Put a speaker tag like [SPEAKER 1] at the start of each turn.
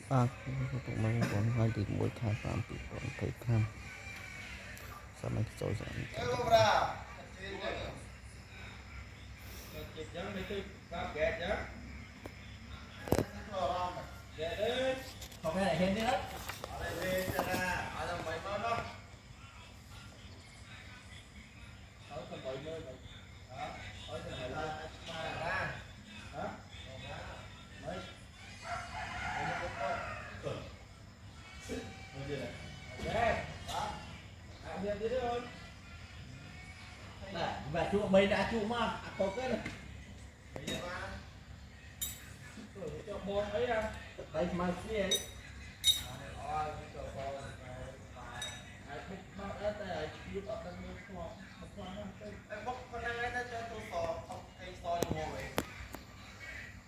[SPEAKER 1] tụi mình còn hai thì mỗi tháng phạm bị còn phải tham sao mấy số giảm
[SPEAKER 2] không phải là hết nữa và chú bây đã chú mà có cái này cho môn ấy à tay mà xí ấy